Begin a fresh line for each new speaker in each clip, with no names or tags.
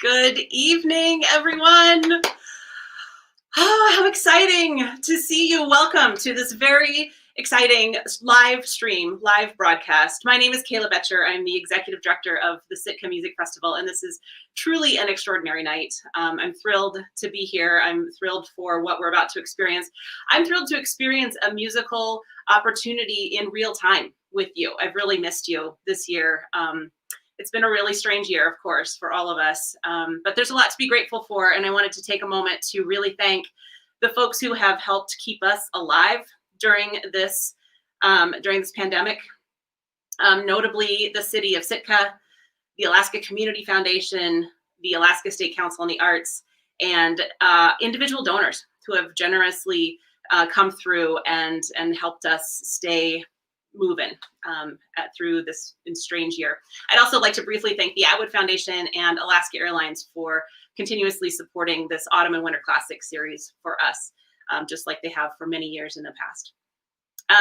Good evening, everyone. Oh, how exciting to see you. Welcome to this very exciting live broadcast. My name is Kayla Betcher. I'm the executive director of the Sitka Music Festival, and this is truly an extraordinary night. I'm thrilled to be here. I'm thrilled for what we're about to experience. I'm thrilled to experience a musical opportunity in real time with you. I've really missed you this year. It's been a really strange year, of course, for all of us, but there's a lot to be grateful for, and I wanted to take a moment to really thank the folks who have helped keep us alive during this pandemic, notably the City of Sitka, the Alaska Community Foundation, the Alaska State Council on the Arts, and individual donors who have generously come through and helped us stay moving through this strange year. I'd also like to briefly thank the Atwood Foundation and Alaska Airlines for continuously supporting this Autumn and Winter Classic series for us, just like they have for many years in the past.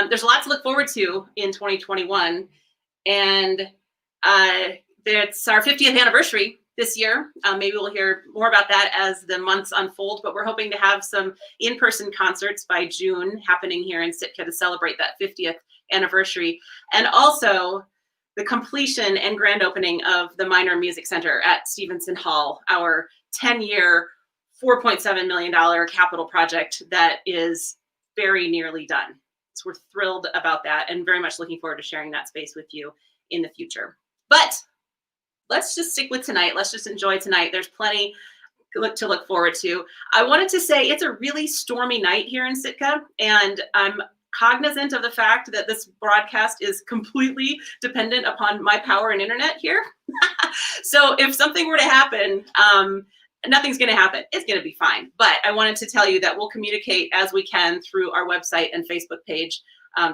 There's a lot to look forward to in 2021, and it's our 50th anniversary this year. Maybe we'll hear more about that as the months unfold, but we're hoping to have some in-person concerts by June happening here in Sitka to celebrate that 50th anniversary, and also the completion and grand opening of the Minor Music Center at Stevenson Hall, our 10-year, $4.7 million capital project that is very nearly done. So we're thrilled about that and very much looking forward to sharing that space with you in the future. But let's just stick with tonight. Let's just enjoy tonight. There's plenty to look forward to. I wanted to say it's a really stormy night here in Sitka, and I'm cognizant of the fact that this broadcast is completely dependent upon my power and internet here. So if something were to happen, nothing's going to happen. It's going to be fine. But I wanted to tell you that we'll communicate as we can through our website and Facebook page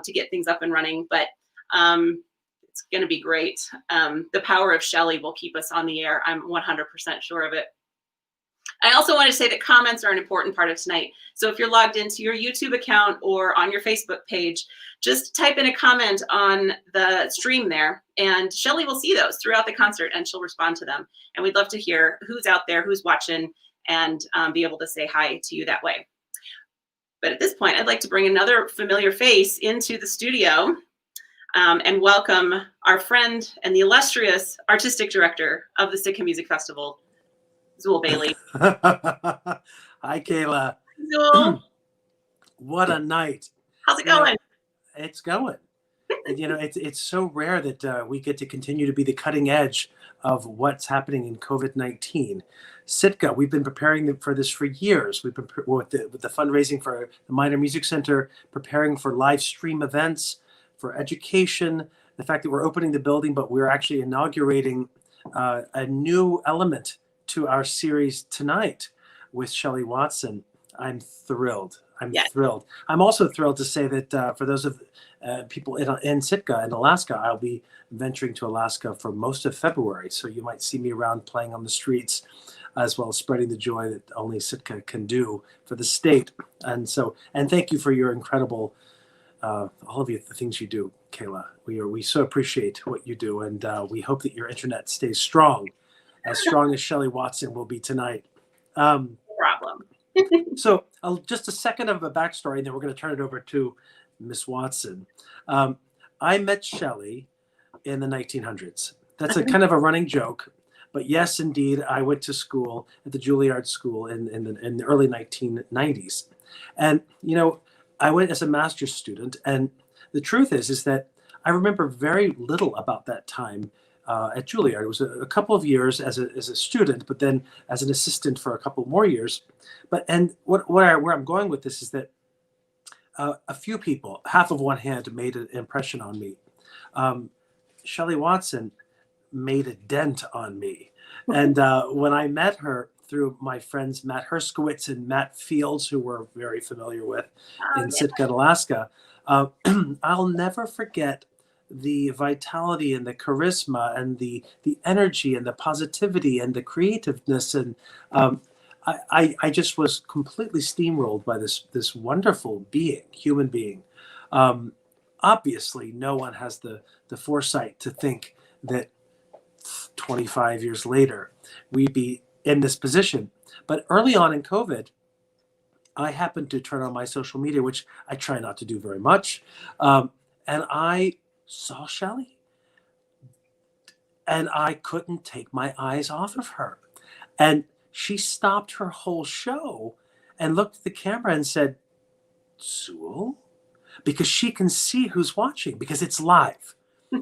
to get things up and running. But it's going to be great. The power of Shelly will keep us on the air. I'm 100% sure of it. I also want to say that comments are an important part of tonight. So if you're logged into your YouTube account or on your Facebook page, just type in a comment on the stream there, and Shelly will see those throughout the concert and she'll respond to them. And we'd love to hear who's out there, who's watching, and be able to say hi to you that way. But at this point, I'd like to bring another familiar face into the studio and welcome our friend and the illustrious artistic director of the Sitka Music Festival, Zool Bailey.
Hi, Kayla.
Zool.
What a night.
How's it going?
It's going. And, it's so rare that we get to continue to be the cutting edge of what's happening in COVID-19. Sitka, we've been preparing for this for years. We've been with the fundraising for the Minor Music Center, preparing for live stream events, for education, the fact that we're opening the building, but we're actually inaugurating a new element to our series tonight with Shelly Watson. I'm thrilled. I'm thrilled. I'm also thrilled to say that for those of people in Sitka and Alaska, I'll be venturing to Alaska for most of February. So you might see me around playing on the streets, as well as spreading the joy that only Sitka can do for the state. And thank you for your incredible, all of you, the things you do, Kayla. We so appreciate what you do, and we hope that your internet stays strong as Shelly Watson will be tonight.
No problem.
So just a second of a backstory, and then we're going to turn it over to Miss Watson. I met Shelly in the 1900s. That's a kind of a running joke, but yes, indeed, I went to school at the Juilliard School in the early 1990s. And, I went as a master's student, and the truth is that I remember very little about that time at Juilliard. It was a couple of years as a student, but then as an assistant for a couple more years. Where I'm going with this is that a few people, half of one hand, made an impression on me. Shelly Watson made a dent on me. And when I met her through my friends Matt Herskowitz and Matt Fields, who we're very familiar with in Sitka, Alaska, I'll never forget the vitality and the charisma and the energy and the positivity and the creativeness. And I just was completely steamrolled by this wonderful human being. Obviously, no one has the foresight to think that 25 years later, we'd be in this position. But early on in COVID, I happened to turn on my social media, which I try not to do very much. And I saw Shelly, and I couldn't take my eyes off of her. And she stopped her whole show and looked at the camera and said, "Sewell?" Because she can see who's watching, because it's live.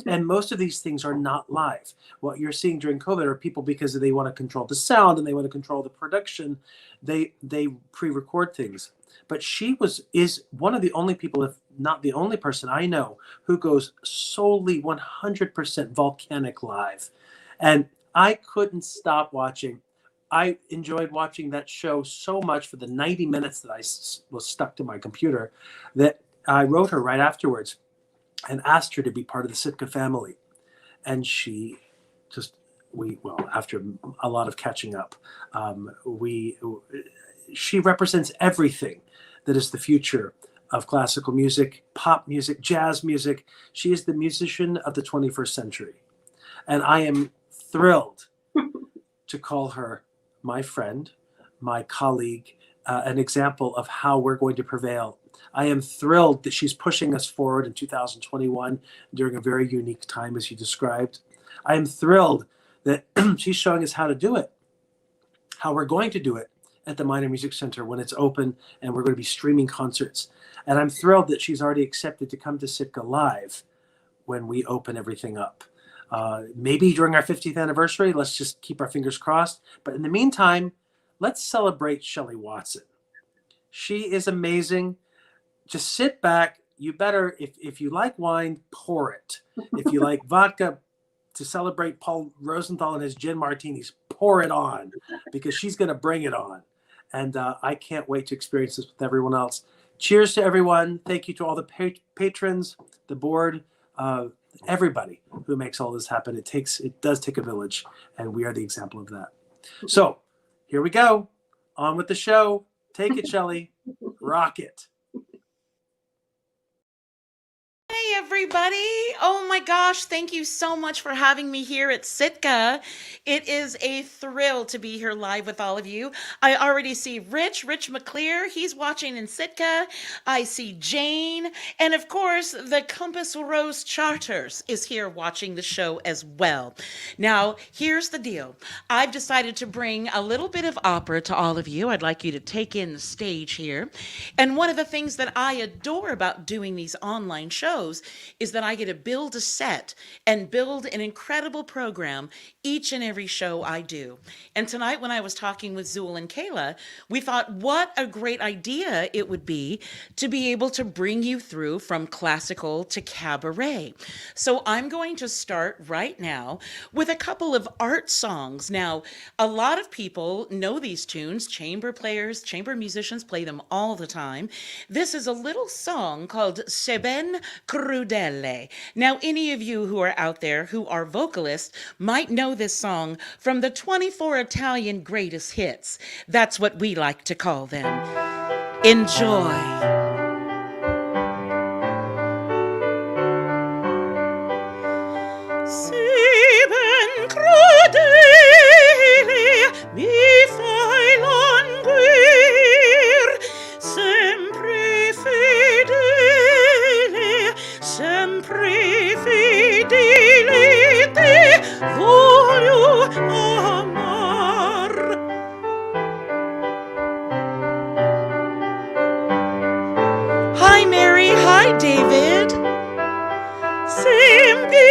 And most of these things are not live. What you're seeing during COVID are people, because they want to control the sound and they want to control the production, they pre-record things. But she is one of the only people, if not the only person I know, who goes solely 100% volcanic live. And I couldn't stop watching. I enjoyed watching that show so much for the 90 minutes that I was stuck to my computer that I wrote her right afterwards and asked her to be part of the Sitka family. And she after a lot of catching up, she represents everything that is the future of classical music, pop music, jazz music. She is the musician of the 21st century. And I am thrilled to call her my friend, my colleague, an example of how we're going to prevail. I am thrilled that she's pushing us forward in 2021 during a very unique time, as you described. I am thrilled that she's showing us how to do it, how we're going to do it at the Minor Music Center when it's open, and we're going to be streaming concerts. And I'm thrilled that she's already accepted to come to Sitka live when we open everything up. Maybe during our 50th anniversary, let's just keep our fingers crossed. But in the meantime, let's celebrate Shelly Watson. She is amazing. Just sit back. You better, if you like wine, pour it. If you like vodka to celebrate Paul Rosenthal and his gin martinis, pour it on, because she's going to bring it on. And I can't wait to experience this with everyone else. Cheers to everyone. Thank you to all the patrons, the board, everybody who makes all this happen. It does take a village, and we are the example of that. So here we go. On with the show. Take it, Shelly. Rock it.
Hey everybody. Oh my gosh, thank you so much for having me here at Sitka. It is a thrill to be here live with all of you. I already see Rich McClear. He's watching in Sitka. I see Jane. And of course, the Compass Rose Charters is here watching the show as well. Now, here's the deal. I've decided to bring a little bit of opera to all of you. I'd like you to take in the stage here. And one of the things that I adore about doing these online shows is that I get to build a set and build an incredible program each and every show I do. And tonight, when I was talking with Zool and Kayla, we thought what a great idea it would be to be able to bring you through from classical to cabaret. So I'm going to start right now with a couple of art songs. Now, a lot of people know these tunes. Chamber players, chamber musicians play them all the time. This is a little song called Se ben crudele. Now, any of you who are out there who are vocalists might know this song from the 24 Italian greatest hits. That's what we like to call them. Enjoy. Si ben crudele mi fai languir, sempre fedele te voglio amar. Hi Mary, hi David. Sempre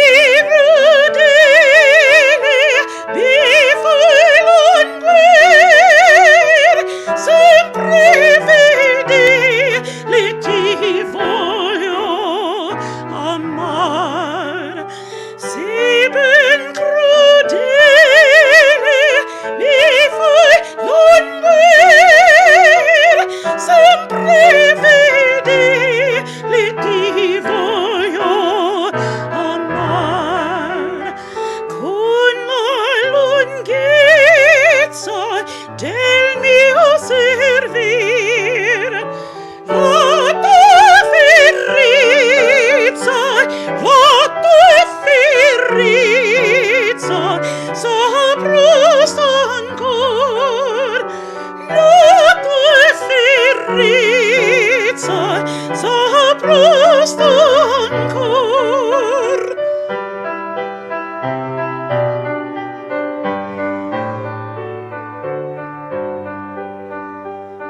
ancor.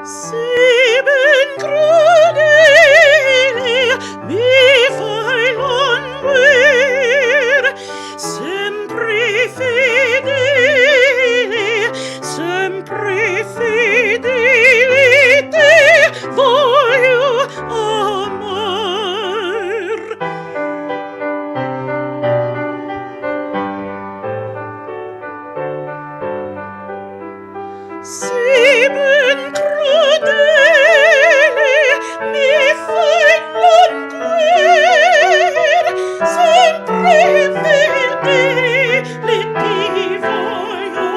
Sieben crudele mi fai languir, sempre fedele te voglio amar. Sieben crudele mi fai languir, sempre fedele ti voglio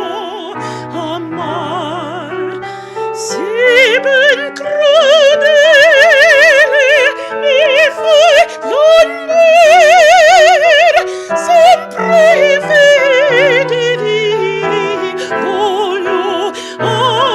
amar. Sieben crudele mi fai languir, sempre fedele voglio amar.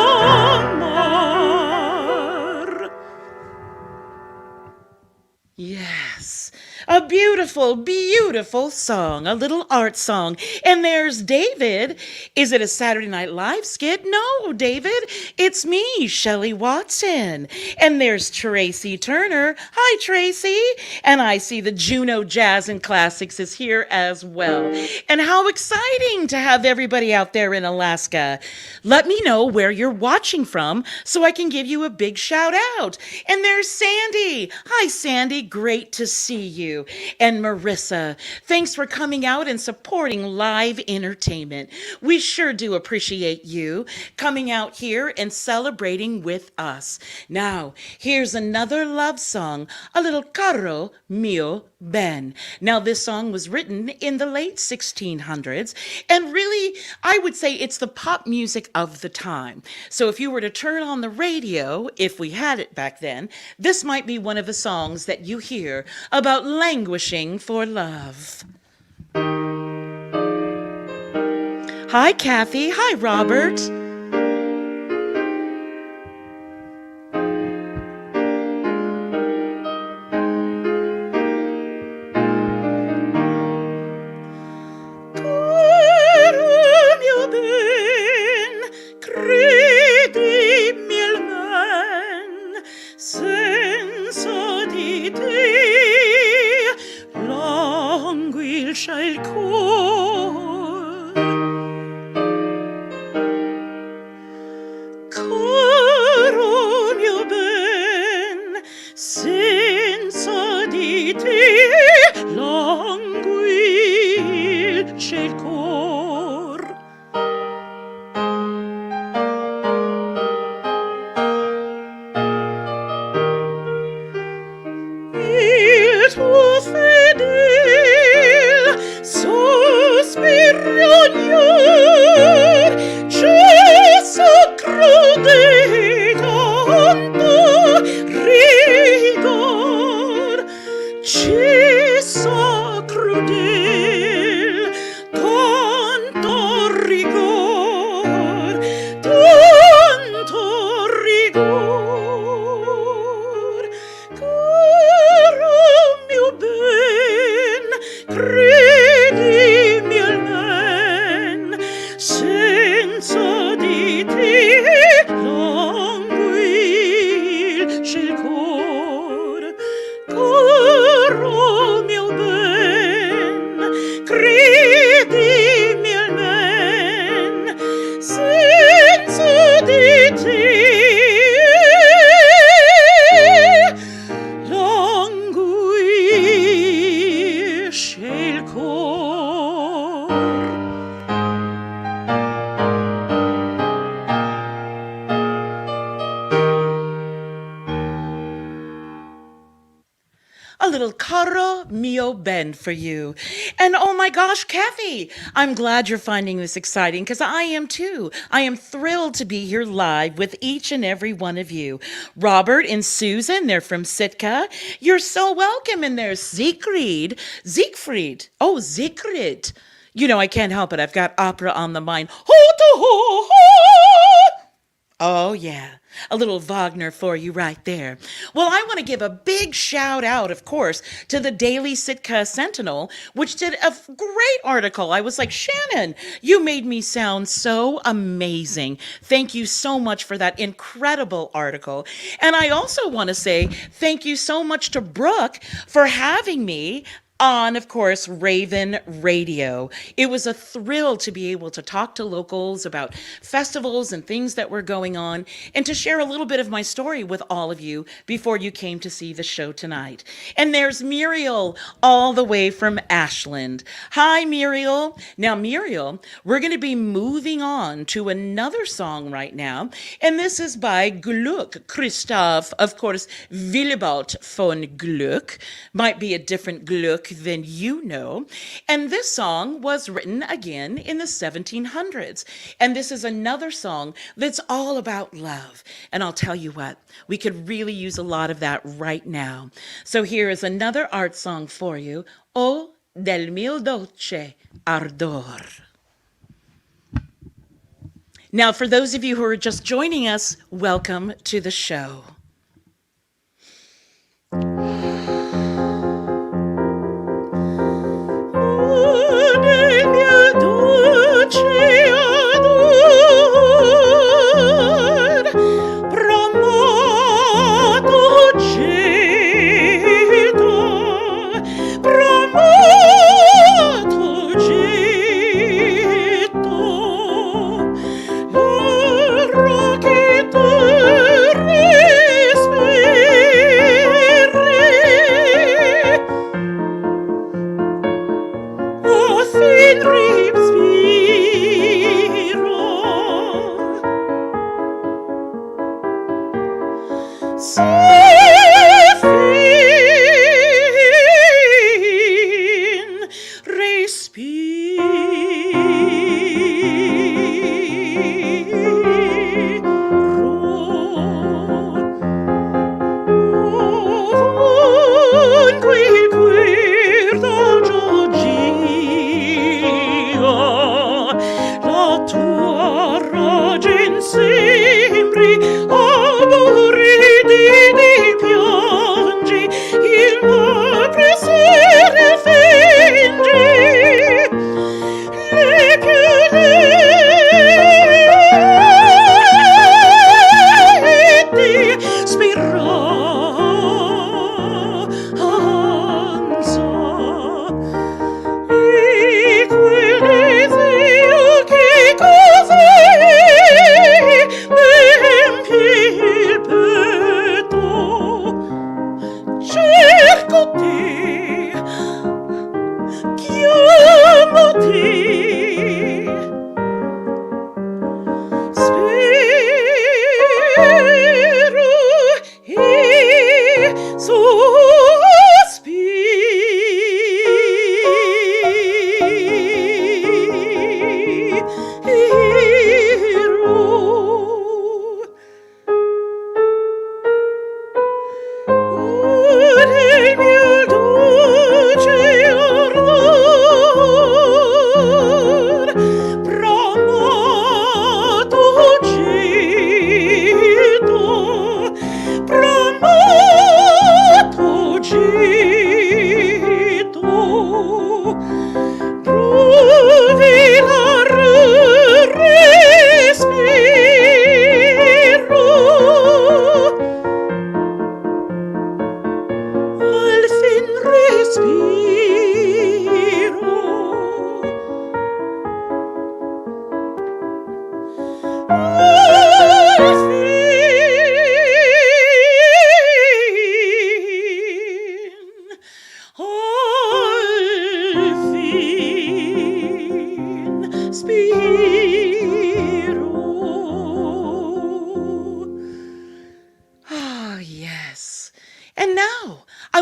Yes, a beautiful, beautiful song, a little art song. And there's David. Is it a Saturday Night Live skit? No, David, it's me, Shelly Watson. And there's Tracy Turner. Hi, Tracy. And I see the Juno Jazz and Classics is here as well. And how exciting to have everybody out there in Alaska. Let me know where you're watching from so I can give you a big shout out. And there's Sandy. Hi, Sandy. Great to see you. And Marissa, thanks for coming out and supporting live entertainment. We sure do appreciate you coming out here and celebrating with us. Now, here's another love song, a little Caro Mio Ben. Now, this song was written in the late 1600s, and really, I would say it's the pop music of the time. So if you were to turn on the radio, if we had it back then, this might be one of the songs that you hear about languishing for love. Hi, Kathy. Hi, Robert. Senza di te languisce il cor. Il tuo fedel sospiro ognor cessa crudele tanto rigor, cessa crudel tanto rigor, tanto rigor. Caro mio ben, credimi almen, senza di te languisce il cor. Caro mio ben, credimi almen, senza di te languisce il cor. A little Caro Mio Ben for you. And oh my gosh, Kathy, I'm glad you're finding this exciting because I am too. I am thrilled to be here live with each and every one of you. Robert and Susan, they're from Sitka. You're so welcome. And there's Siegfried. Oh, Siegfried. You know, I can't help it. I've got opera on the mind. Ho to ho ho. Oh, yeah. A little Wagner for you right there. Well, I want to give a big shout out, of course, to the Daily Sitka Sentinel, which did a great article. I was like, Shannon, you made me sound so amazing. Thank you so much for that incredible article. And I also want to say thank you so much to Brooke for having me on, of course, Raven Radio. It was a thrill to be able to talk to locals about festivals and things that were going on, and to share a little bit of my story with all of you before you came to see the show tonight. And there's Muriel, all the way from Ashland. Hi, Muriel. Now, Muriel, we're going to be moving on to another song right now, and this is by Gluck, Christoph, of course, Willibald von Gluck. Might be a different Gluck than you know. And this song was written again in the 1700s. And this is another song that's all about love. And I'll tell you what, we could really use a lot of that right now. So here is another art song for you, O del mio dolce ardor. Now, for those of you who are just joining us, welcome to the show.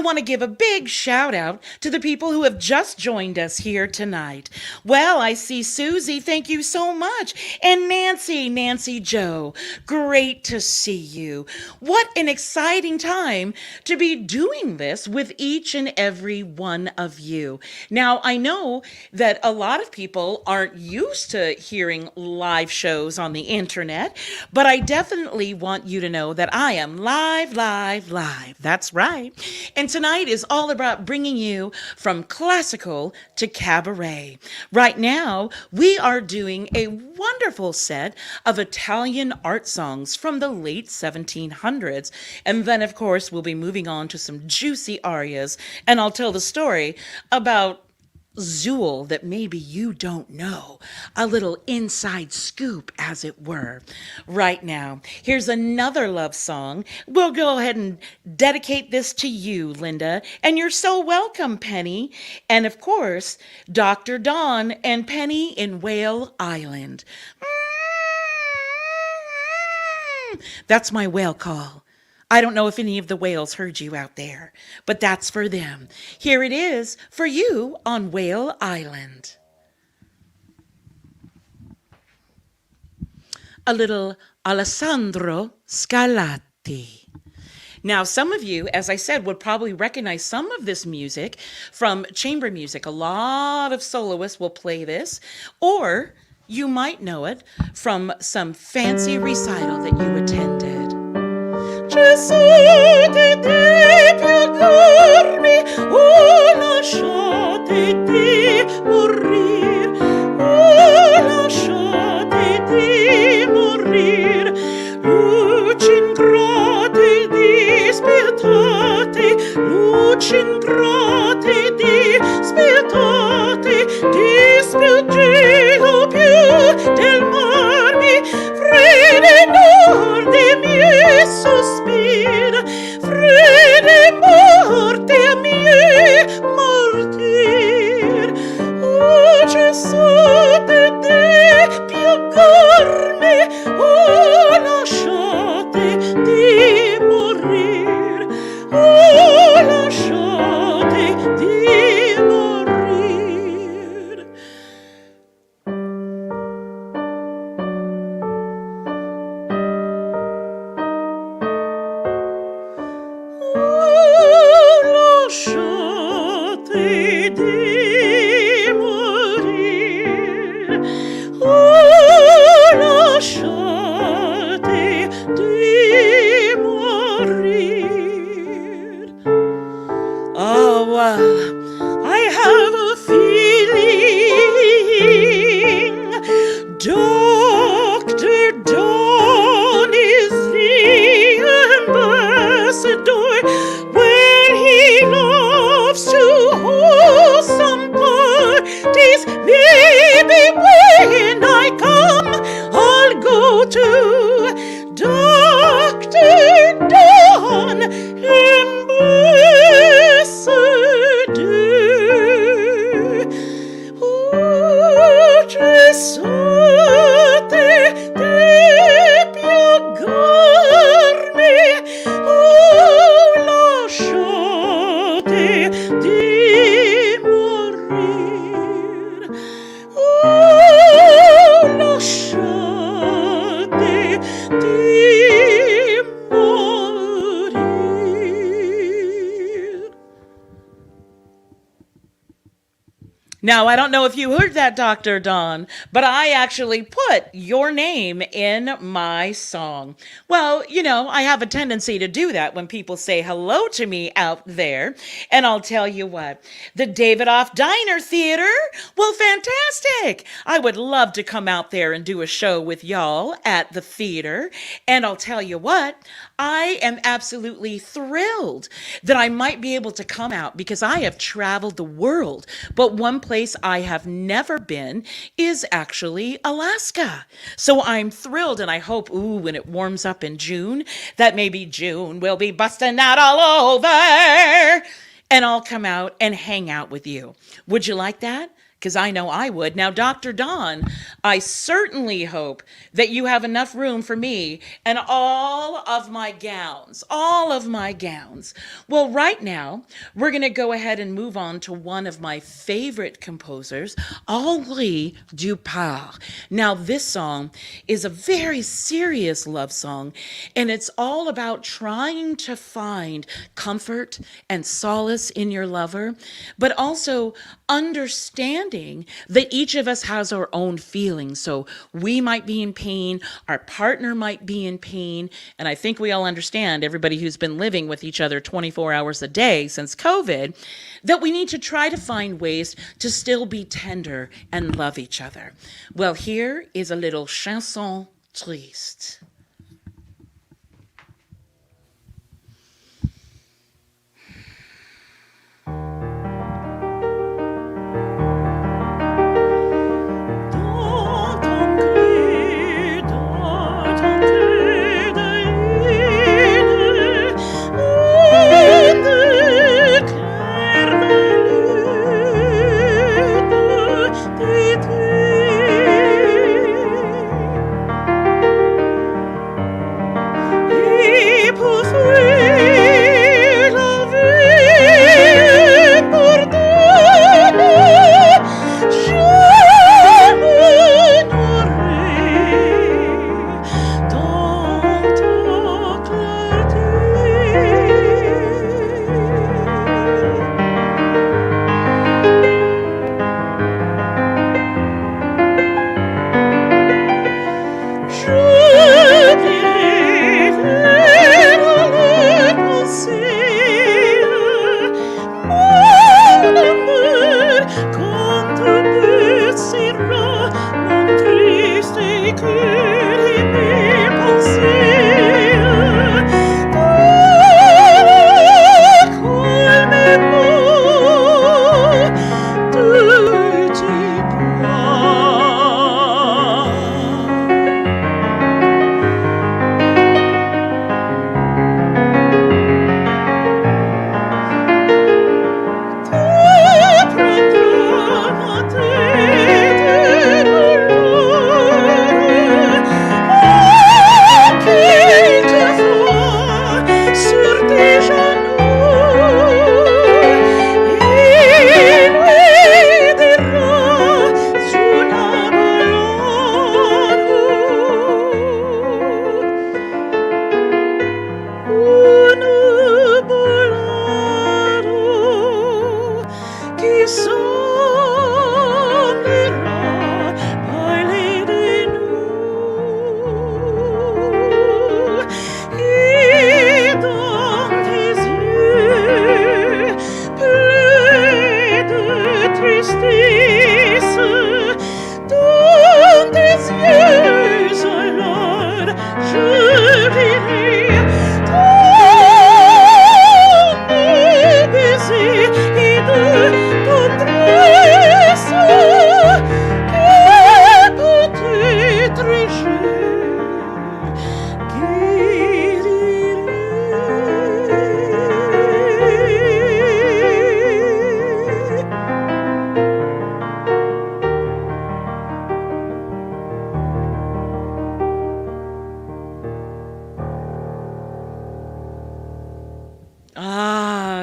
want to give a big shout out to the people who have just joined us here tonight. Well, I see Susie, thank you so much. And Nancy Joe, great to see you. What an exciting time to be doing this with each and every one of you. Now, I know that a lot of people aren't used to hearing live shows on the internet, but I definitely want you to know that I am live. That's right. And tonight is all about bringing you from classical to cabaret. Right now, we are doing a wonderful set of Italian art songs from the late 1700s. And then, of course, we'll be moving on to some juicy arias, and I'll tell the story about Zool that maybe you don't know. A little inside scoop, as it were. Right now, here's another love song. We'll go ahead and dedicate this to you, Linda. And you're so welcome, Penny. And of course, Dr. Dawn and Penny in Whale Island. That's my whale call. I don't know if any of the whales heard you out there, but that's for them. Here it is for you on Whale Island. A little Alessandro Scarlatti. Now, some of you, as I said, would probably recognize some of this music from chamber music. A lot of soloists will play this, or you might know it from some fancy recital that you attended. Cessate piegarmi, oh lasciate morire, oh lasciate morire, luci ingrate dispietate, luci ingrate dispietate, dispiacelo più del marmi, frene norde miei sospira, frene morte a mie mortir. Oh, cessate di piegarmi, oh, lasciate di morir, oh, lasciate di morir. Lasciate di morire, oh, lasciate di morire. Oh, well, I have a feeling Dr. Dawn is the ambassador when he loves to hold some parties. Maybe when I come, I'll go to Dr. Dawn, ambassador. Oh, cessate di piegarmi, oh, lasciate di morir, oh, lasciate di morir. Now, I don't know if you heard that, Dr. Dawn, but I actually put your name in my song. Well, you know, I have a tendency to do that when people say hello to me out there. And I'll tell you what, the Davidoff Diner Theater, well, fantastic. I would love to come out there and do a show with y'all at the theater. And I'll tell you what, I am absolutely thrilled that I might be able to come out because I have traveled the world. But one place I have never been is actually Alaska. So I'm thrilled, and I hope, when it warms up in June, that maybe June will be busting out all over, and I'll come out and hang out with you. Would you like that? because I know I would. Now, Dr. Don, I certainly hope that you have enough room for me and all of my gowns. All of my gowns. Well, right now, we're going to go ahead and move on to one of my favorite composers, Henri Dupart. Now, this song is a very serious love song, and it's all about trying to find comfort and solace in your lover, but also understanding that each of us has our own feelings. So we might be in pain, our partner might be in pain, and I think we all understand, everybody who's been living with each other 24 hours a day since COVID, that we need to try to find ways to still be tender and love each other. Well, here is a little chanson triste.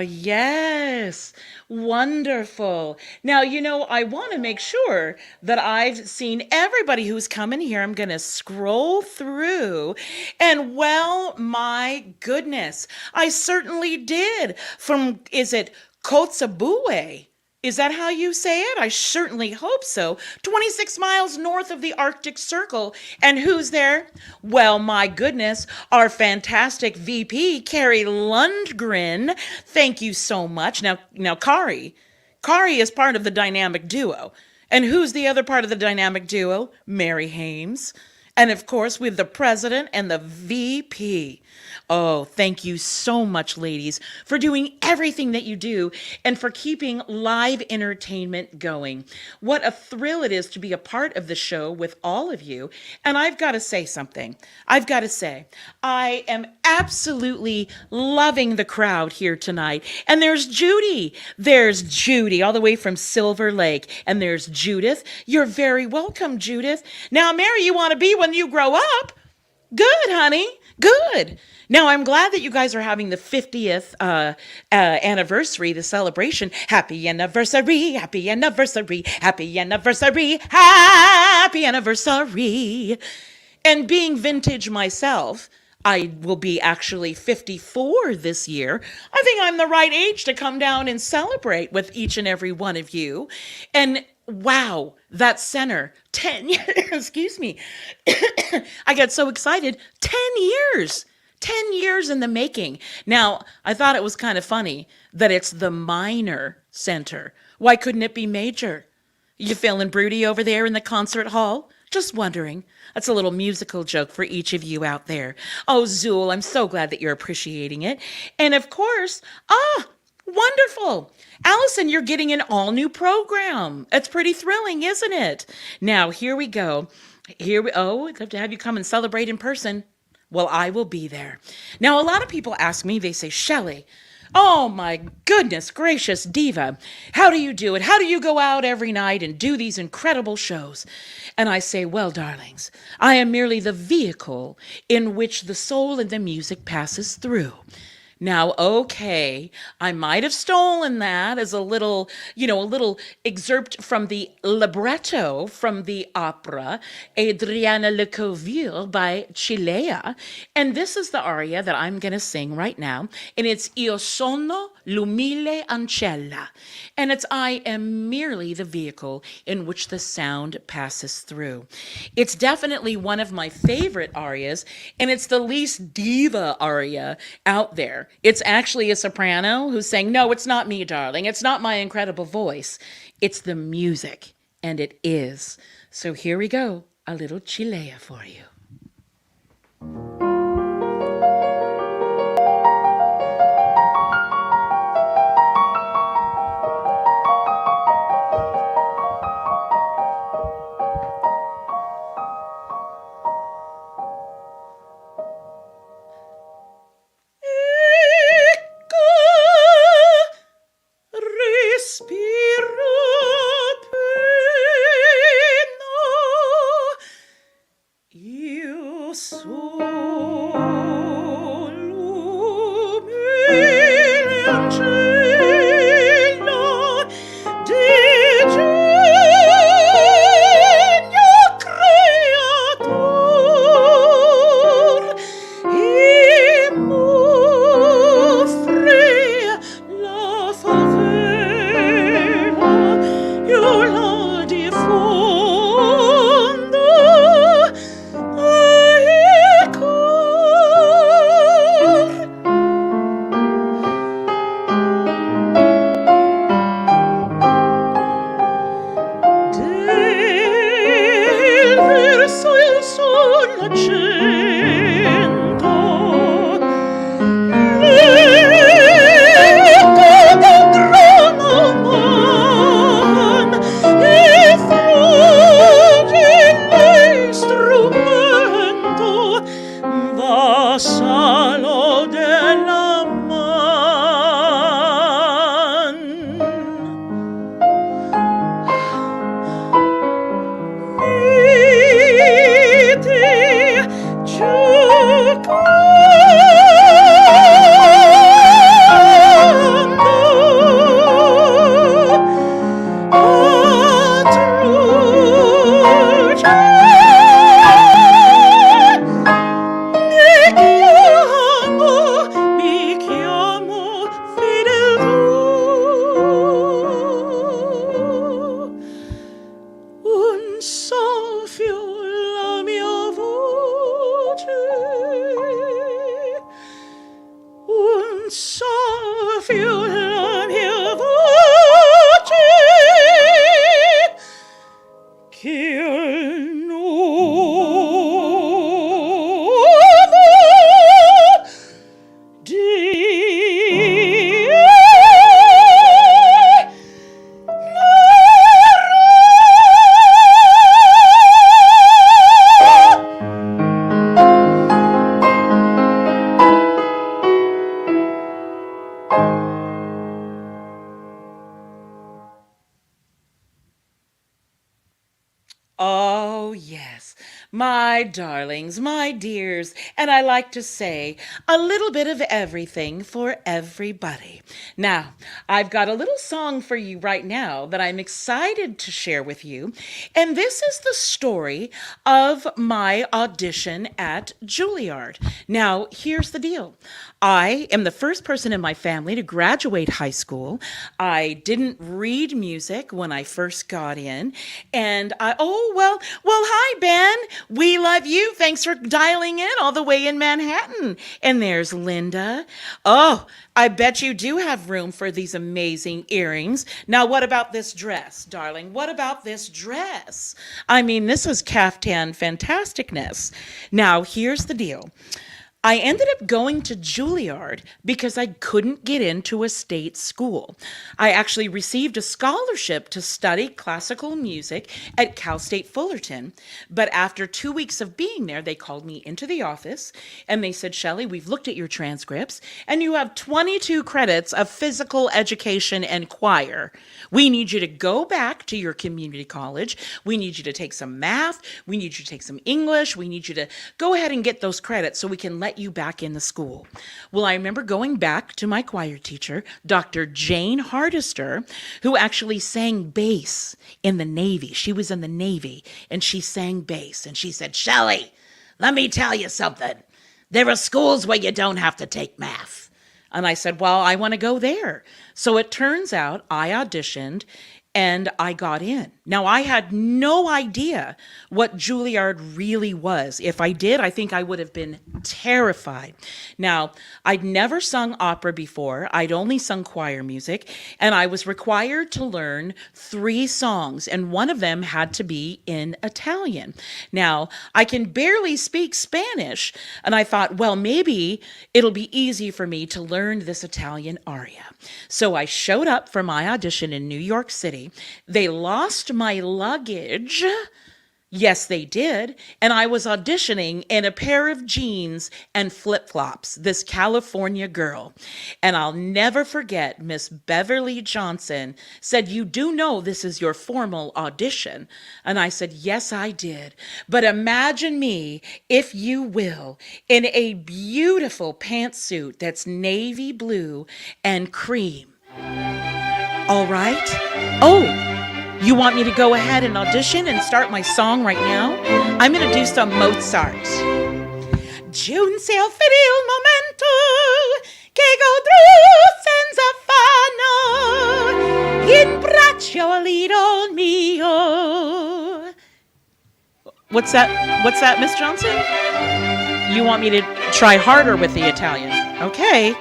Yes, wonderful. Now, I want to make sure that I've seen everybody who's coming here. I'm going to scroll through, and well, my goodness, I certainly did. Is it Kotzebue? Is that how you say it? I certainly hope so. 26 miles north of the Arctic Circle. And who's there? Well, my goodness, our fantastic VP, Carrie Lundgren. Thank you so much. Now, Kari is part of the dynamic duo. And who's the other part of the dynamic duo? Mary Hames. And of course, with the president and the VP. Oh, thank you so much, ladies, for doing everything that you do and for keeping live entertainment going. What a thrill it is to be a part of the show with all of you. And I've got to say something. I am absolutely loving the crowd here tonight. And there's Judy. There's Judy, all the way from Silver Lake. And there's Judith. You're very welcome, Judith. Now, Mary, you want to be when you grow up? Good, honey. Good. Now, I'm glad that you guys are having the 50th anniversary, the celebration. Happy anniversary, happy anniversary, happy anniversary, happy anniversary. And being vintage myself, I will be actually 54 this year. I think I'm the right age to come down and celebrate with each and every one of you. And wow, that center, 10 years, excuse me. I got so excited. 10 years. 10 years in the making. Now, I thought it was kind of funny that it's the minor center. Why couldn't it be major? You feeling broody over there in the concert hall? Just wondering. That's a little musical joke for each of you out there. Oh, Zool, I'm so glad that you're appreciating it. And of course, wonderful. Allison, you're getting an all new program. It's pretty thrilling, isn't it? Now, here we go. I'd love to have you come and celebrate in person. Well, I will be there. Now, a lot of people ask me, they say, Shelly, oh my goodness gracious, diva, how do you do it? How do you go out every night and do these incredible shows? And I say, well, darlings, I am merely the vehicle in which the soul and the music passes through. Now, okay, I might have stolen that as a little excerpt from the libretto from the opera Adriana Lecouvreur by Chilea. And this is the aria that I'm going to sing right now. And it's Io sono l'umile ancella. And it's I am merely the vehicle in which the sound passes through. It's definitely one of my favorite arias, and it's the least diva aria out there. It's actually a soprano who's saying, no, it's not me, darling. It's not my incredible voice. It's the music, and it is. So here we go, a little Chilea for you. Oh, yes, my darlings, my dears, and I like to say a little bit of everything for everybody. Now, I've got a little song for you right now that I'm excited to share with you, and this is the story of my audition at Juilliard. Now, here's the deal. I am the first person in my family to graduate high school. I didn't read music when I first got in, and hi Ben. We love you. Thanks for dialing in all the way in Manhattan. And there's Linda. Oh, I bet you do have room for these amazing earrings. Now, what about this dress, darling? What about this dress? I mean, this is caftan fantasticness. Now, here's the deal. I ended up going to Juilliard because I couldn't get into a state school. I actually received a scholarship to study classical music at Cal State Fullerton. But after 2 weeks of being there, they called me into the office and they said, Shelly, we've looked at your transcripts and you have 22 credits of physical education and choir. We need you to go back to your community college. We need you to take some math. We need you to take some English. We need you to go ahead and get those credits so we can let you back in the school. Well, I remember going back to my choir teacher, Dr. Jane Hardister, who actually sang bass in the Navy. She was in the Navy and she sang bass. And she said, Shelly, let me tell you something. There are schools where you don't have to take math. And I said, well, I want to go there. So it turns out I auditioned and I got in. Now, I had no idea what Juilliard really was. If I did, I think I would have been terrified. Now, I'd never sung opera before. I'd only sung choir music, and I was required to learn 3 songs, and one of them had to be in Italian. Now, I can barely speak Spanish, and I thought, well, maybe it'll be easy for me to learn this Italian aria. So I showed up for my audition in New York City. They lost my luggage. Yes, they did. And I was auditioning in a pair of jeans and flip-flops, this California girl. And I'll never forget Miss Beverly Johnson said, you do know this is your formal audition. And I said, yes, I did. But imagine me, if you will, in a beautiful pantsuit that's navy blue and cream. All right. Oh, you want me to go ahead and audition and start my song right now? I'm going to do some Mozart. Giunse al fine il momento che godrò senza affanno in braccio l'idol mio. What's that, Miss Johnson? You want me to try harder with the Italian? Okay.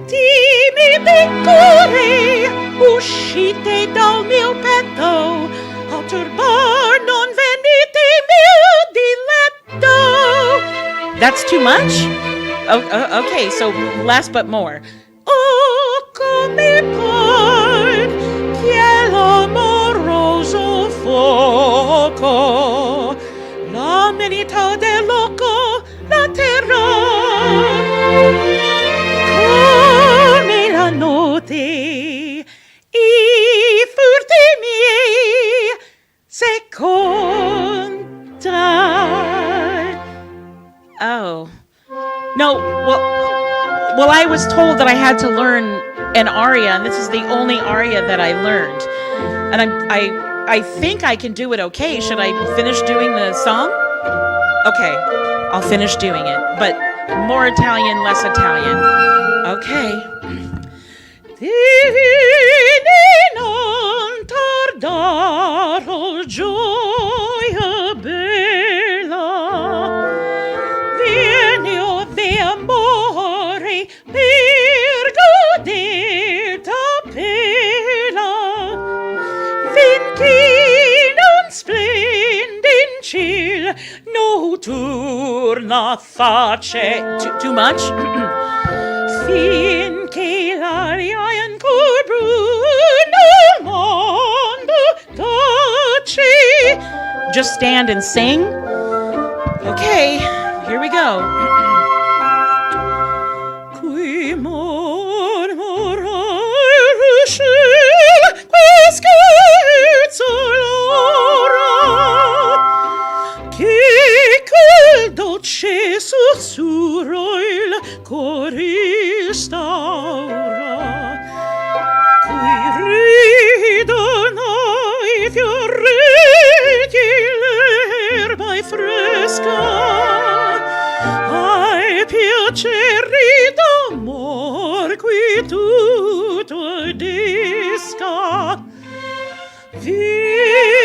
Timide cuore, uscite dal mio petto, a turbar non venite mio diletto. That's too much? Okay, so less but more. Oh, come par che l'amoroso fuoco, l'amenità del loco, la terra. La notte I furti miei seconda. Oh. No, well, I was told that I had to learn an aria, and this is the only aria that I learned. And I think I can do it okay. Should I finish doing the song? Okay, I'll finish doing it, but more Italian, less Italian. Okay. Non tardare gioia bella, vieni o de amore per goder t'appella, finché non splende in ciel notturna face. Too much? Finché l'aria ancor bruna il mondo tace. Just stand and sing? Okay, here we go. Qui mormora il cielo, ai piaceri d'amor qui tutto disca. Vieni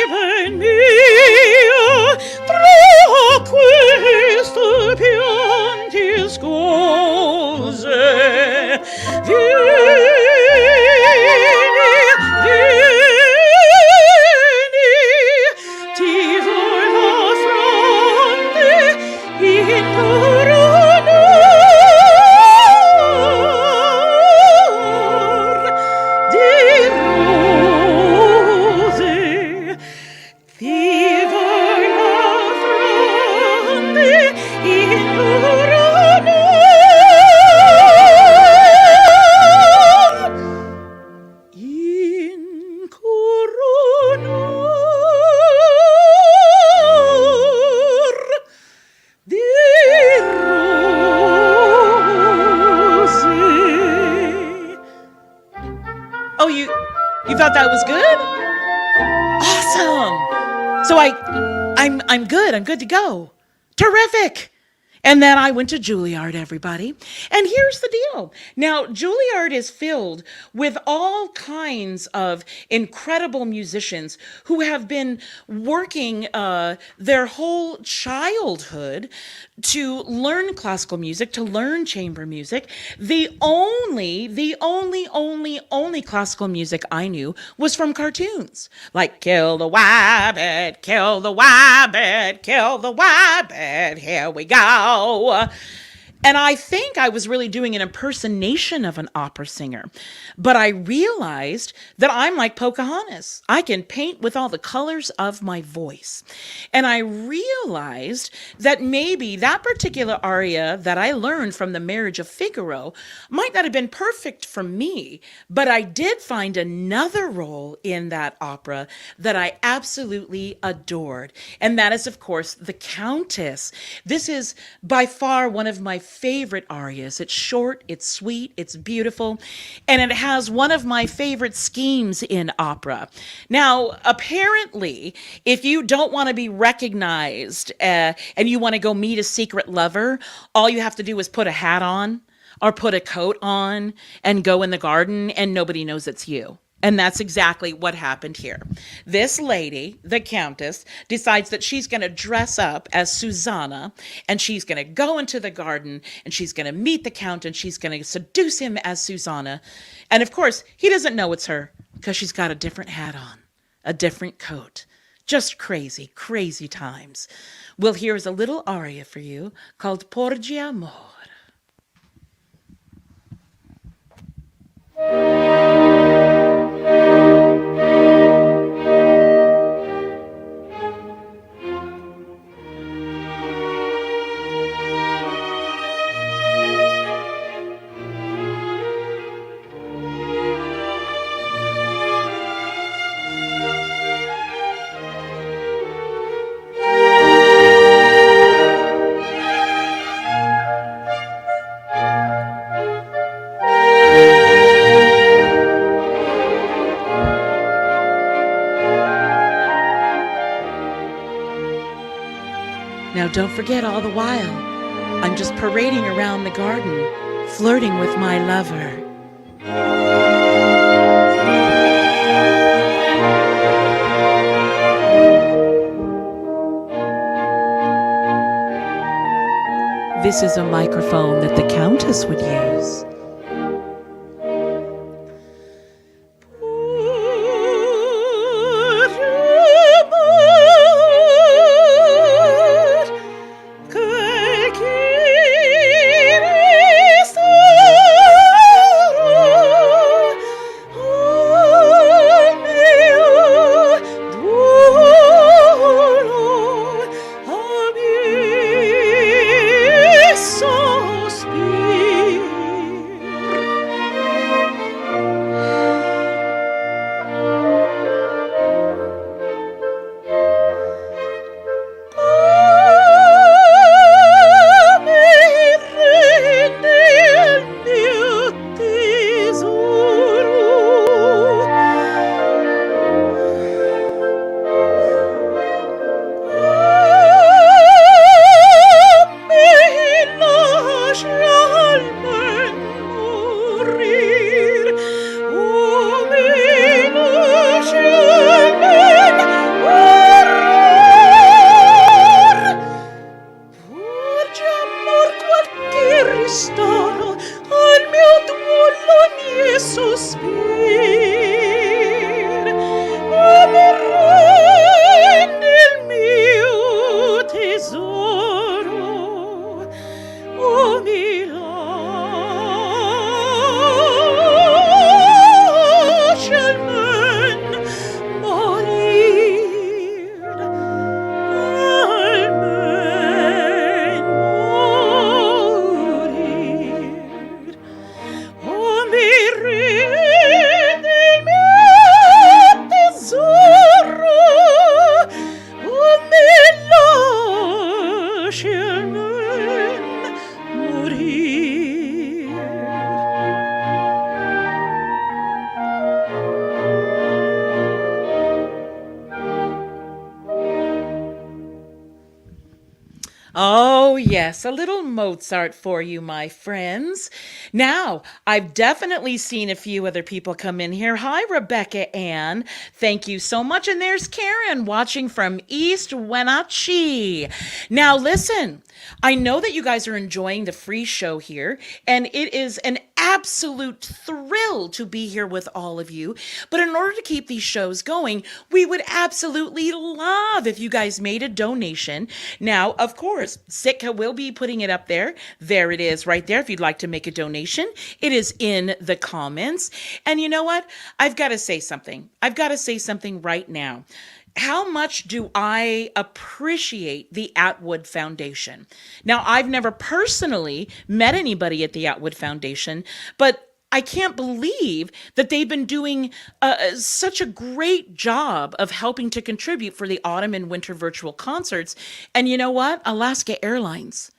ben mio tra queste pianti scuse. Vieni, ti voglio fronte in coronor di rose. Ti voglio fronte in coronor di rose. Oh, you thought that was good? Awesome. So I'm good. I'm good to go. Terrific. And then I went to Juilliard, everybody. And here's the deal. Now, Juilliard is filled with all kinds of incredible musicians who have been working their whole childhood to learn classical music, to learn chamber music. The only classical music I knew was from cartoons. Like, kill the wabbit, kill the wabbit, kill the wabbit, here we go. And I think I was really doing an impersonation of an opera singer. But I realized that I'm like Pocahontas. I can paint with all the colors of my voice. And I realized that maybe that particular aria that I learned from The Marriage of Figaro might not have been perfect for me, but I did find another role in that opera that I absolutely adored. And that is, of course, the Countess. This is by far one of my favorite arias. It's short, it's sweet, it's beautiful, and it has one of my favorite schemes in opera. Now, apparently, if you don't want to be recognized and you want to go meet a secret lover, all you have to do is put a hat on or put a coat on and go in the garden and nobody knows it's you. And that's exactly what happened here. This lady, the Countess, decides that she's going to dress up as Susanna, and she's going to go into the garden, and she's going to meet the Count, and she's going to seduce him as Susanna. And of course, he doesn't know it's her, because she's got a different hat on, a different coat. Just crazy, crazy times. Well, here's a little aria for you called Porgi Amor. Now, don't forget, all the while, I'm just parading around the garden, flirting with my lover. This is a microphone that the Countess would use. sospir, come rende il mio tesoro, oh mi lascia almen morir, almen morir. Oh, mi rende il mio tesoro, oh, mi lascia almen morir. Oh, yes, a little Mozart for you, my friends. Now, I've definitely seen a few other people come in here. Hi, Rebecca Ann. Thank you so much. And there's Karen watching from East Wenatchee. Now, listen, I know that you guys are enjoying the free show here, and it is an absolute thrill to be here with all of you. But in order to keep these shows going, we would absolutely love if you guys made a donation. Now, of course, Sitka will be putting it up there. There it is right there. If you'd like to make a donation, it is in the comments. And you know what? I've got to say something. I've got to say something right now. How much do I appreciate the Atwood Foundation? Now, I've never personally met anybody at the Atwood Foundation, but I can't believe that they've been doing such a great job of helping to contribute for the autumn and winter virtual concerts. And you know what? Alaska Airlines.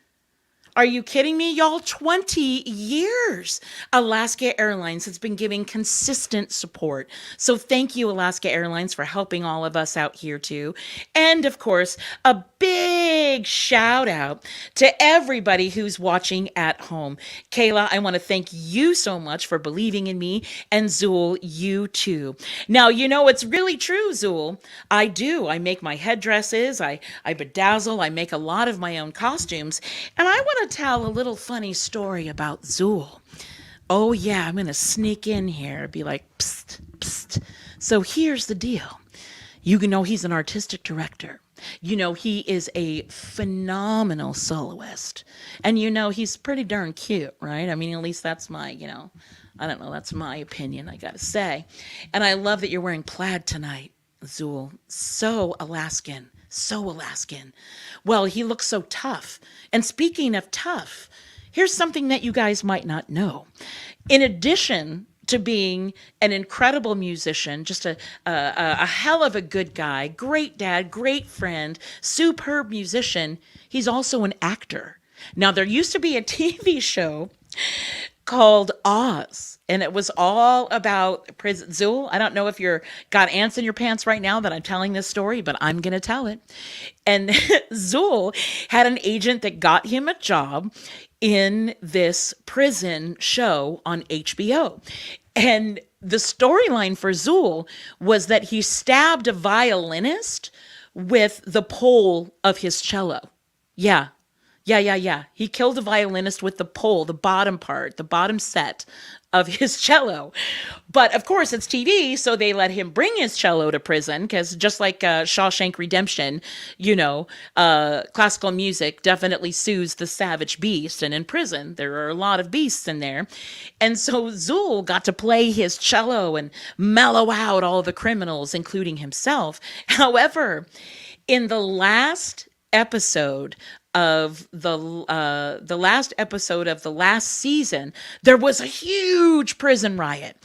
Are you kidding me, y'all? 20 years Alaska Airlines has been giving consistent support. So thank you, Alaska Airlines, for helping all of us out here too. And of course, a big shout out to everybody who's watching at home. Kayla, I want to thank you so much for believing in me, and Zool, you too. Now, you know, it's really true, Zool. I do. I make my headdresses. I bedazzle. I make a lot of my own costumes. And I want to tell a little funny story about Zool. Oh yeah, I'm going to sneak in here, be like, psst, psst. So here's the deal. You know he's an artistic director. You know he is a phenomenal soloist. And you know he's pretty darn cute, right? I mean, at least that's my, I don't know, that's my opinion, I gotta say. And I love that you're wearing plaid tonight, Zool. So Alaskan. So Alaskan. Well, he looks so tough. And speaking of tough, here's something that you guys might not know. In addition to being an incredible musician, just a hell of a good guy, great dad, great friend, superb musician, he's also an actor. Now, there used to be a TV show called Oz, and it was all about prison. Zool, I don't know if you're got ants in your pants right now that I'm telling this story, but I'm going to tell it. And Zool had an agent that got him a job in this prison show on HBO. And the storyline for Zool was that he stabbed a violinist with the pole of his cello. Yeah. He killed a violinist with the pole, the bottom part, the bottom set of his cello. But of course, it's TV, so they let him bring his cello to prison, because just like Shawshank Redemption, classical music definitely soothes the savage beast. And in prison, there are a lot of beasts in there. And so Zool got to play his cello and mellow out all the criminals, including himself. However, in the last episode of the last season, there was a huge prison riot.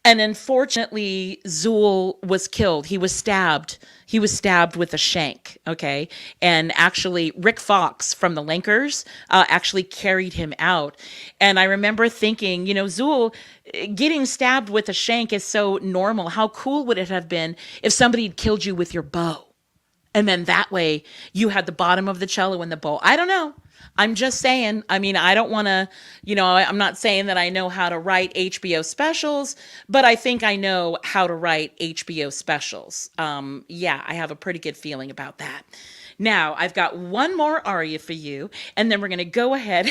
And unfortunately, Zool was killed. He was stabbed. He was stabbed with a shank, okay? And actually, Rick Fox from the Linkers actually carried him out. And I remember thinking, Zool, getting stabbed with a shank is so normal. How cool would it have been if somebody had killed you with your bow? And then that way you had the bottom of the cello and the bow. I don't know. I'm just saying. I mean, I don't want to, I'm not saying that I know how to write HBO specials, but I think I know how to write HBO specials. I have a pretty good feeling about that. Now, I've got one more aria for you, and then we're going to go ahead.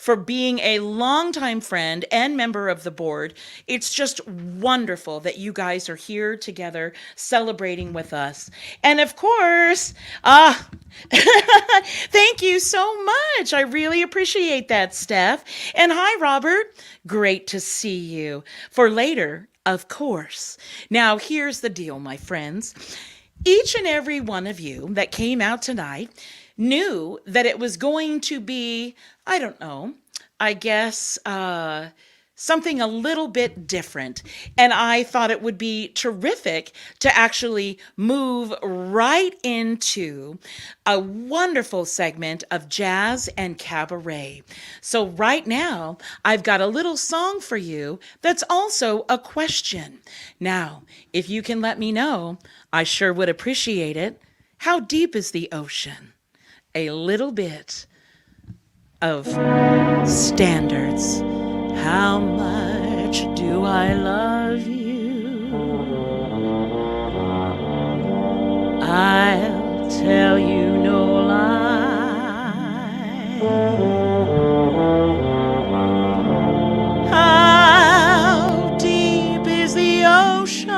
for being a longtime friend and member of the board. It's just wonderful that you guys are here together celebrating with us. And of course, thank you so much. I really appreciate that, Steph. And hi, Robert. Great to see you. For later, of course. Now, here's the deal, my friends. Each and every one of you that came out tonight knew that it was going to be, I don't know, I guess, something a little bit different. And I thought it would be terrific to actually move right into a wonderful segment of jazz and cabaret. So right now, I've got a little song for you that's also a question. Now, if you can let me know, I sure would appreciate it. How deep is the ocean? A little bit of standards. How much do I love you? I'll tell you no lie. How deep is the ocean?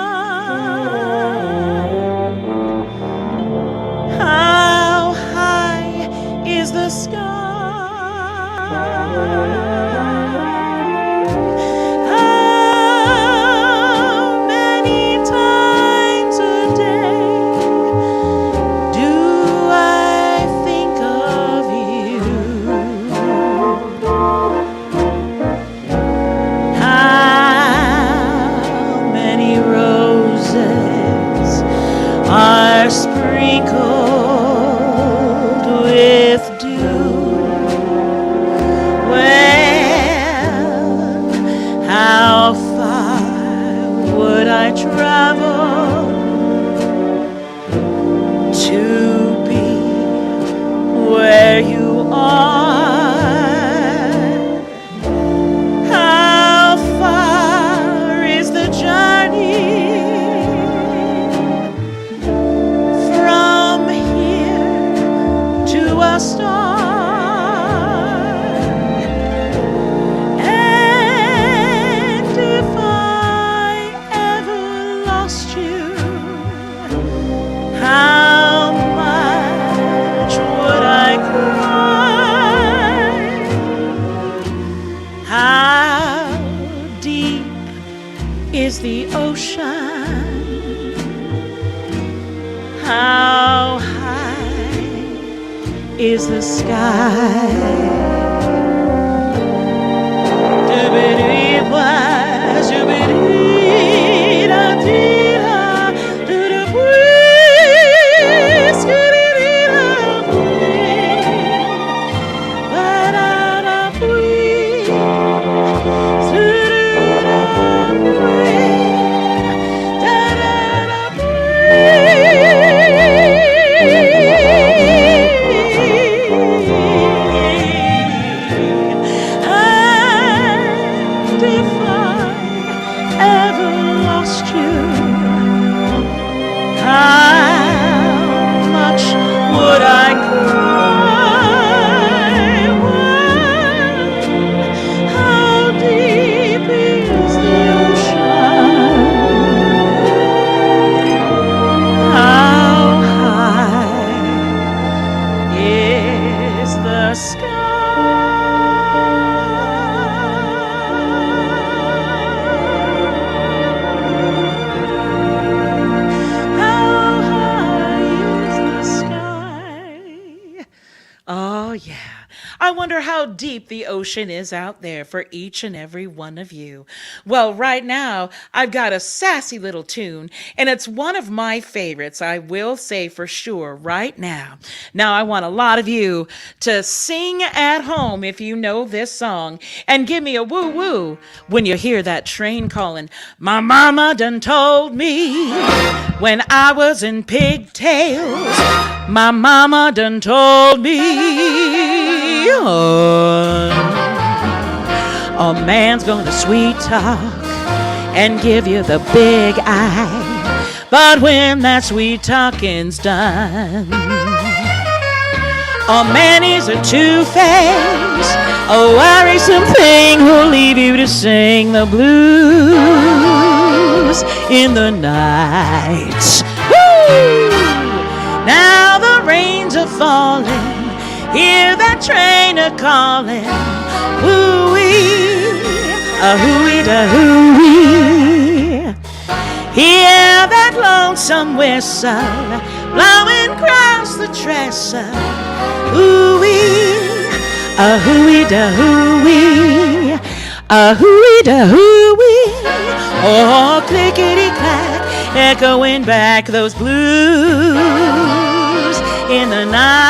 How high is the sky? Are sprinkled with dew. Well, how far would I travel to be where you are? How far is the journey? A star. And if I ever lost you, how much would I cry? How deep is the ocean? How is the sky? How deep the ocean is out there for each and every one of you. Well, right now, I've got a sassy little tune, and it's one of my favorites, I will say for sure right now. Now, I want a lot of you to sing at home if you know this song, and give me a woo-woo when you hear that train calling. My mama done told me when I was in pigtails. My mama done told me a man's gonna sweet talk and give you the big eye, but when that sweet talking's done, A man is a two-faced, a worrisome thing who'll leave you to sing the blues in the night. Woo! Now the rains are falling, hear that train a-calling. Woo-wee, a-hoo-wee-da-hoo-wee. Hear that lonesome whistle blowing across the trestle. Ooh-wee, a-hooey-da-hooey, a-hooey-da-hooey. Oh, clickety-clack, echoing back those blues in the night.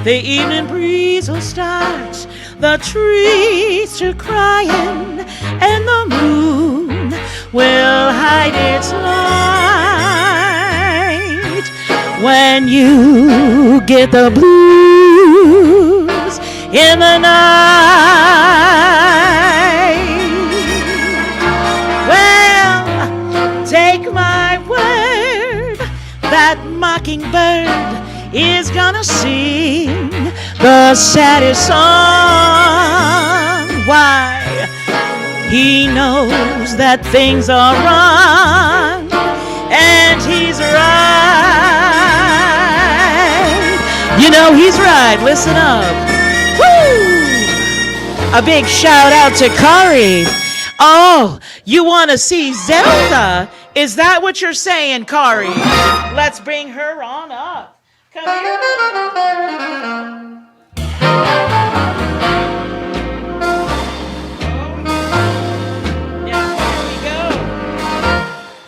The evening breeze will start, the trees are crying, and the moon will hide its light. When you get the blues in the night, well, take my word, that mockingbird is gonna sing the saddest song. Why? He knows that things are wrong, and he's right. You know he's right. Listen up. Woo! A big shout out to Kari. Oh, you want to see Zelda? Is that what you're saying, Kari? Let's bring her on up. Come here.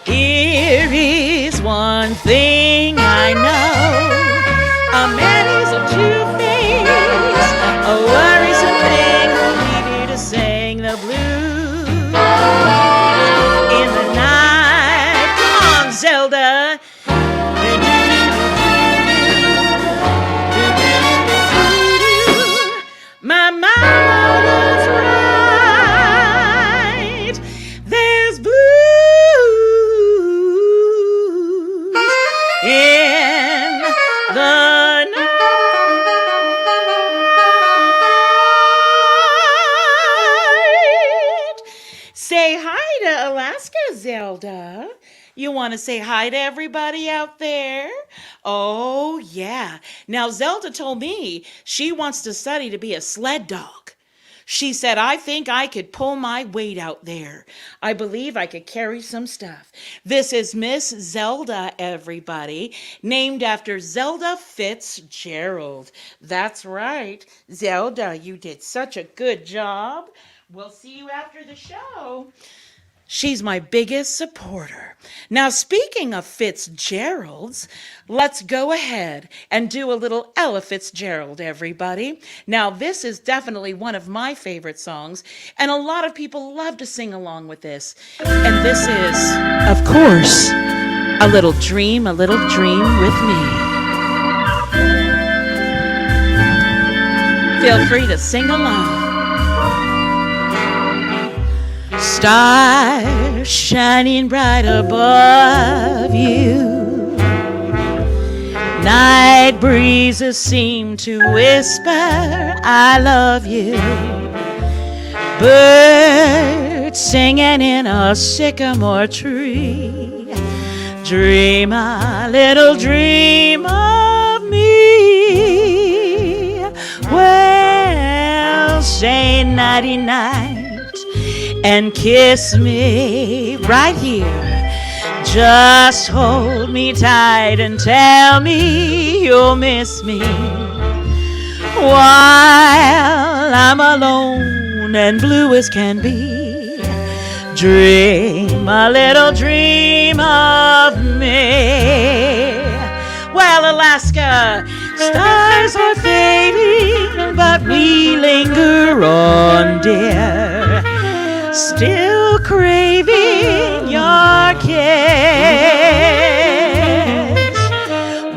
Here is one thing I know. A man is a two-faced, a worrisome thing who'll leave you to sing the blues in the night. Come on, Zelda. My mama was right. There's blues in the night. Say hi to Alaska, Zelda. You want to say hi to everybody out there? Oh, yeah. Now, Zelda told me she wants to study to be a sled dog. She said, I think I could pull my weight out there. I believe I could carry some stuff. This is Miss Zelda, everybody, named after Zelda Fitzgerald. That's right. Zelda, you did such a good job. We'll see you after the show. She's my biggest supporter. Now, speaking of Fitzgeralds, let's go ahead and do a little Ella Fitzgerald, everybody. Now, this is definitely one of my favorite songs, and a lot of people love to sing along with this. And this is, of course, A Little Dream with Me. Feel free to sing along. Stars shining bright above you, night breezes seem to whisper, I love you. Birds singing in a sycamore tree, dream a little dream of me. Well, say nighty-night and kiss me right here. Just hold me tight and tell me you'll miss me while I'm alone and blue as can be. Dream a little dream of me. Well, Alaska, stars are fading, but we linger on, dear. Still craving your kiss.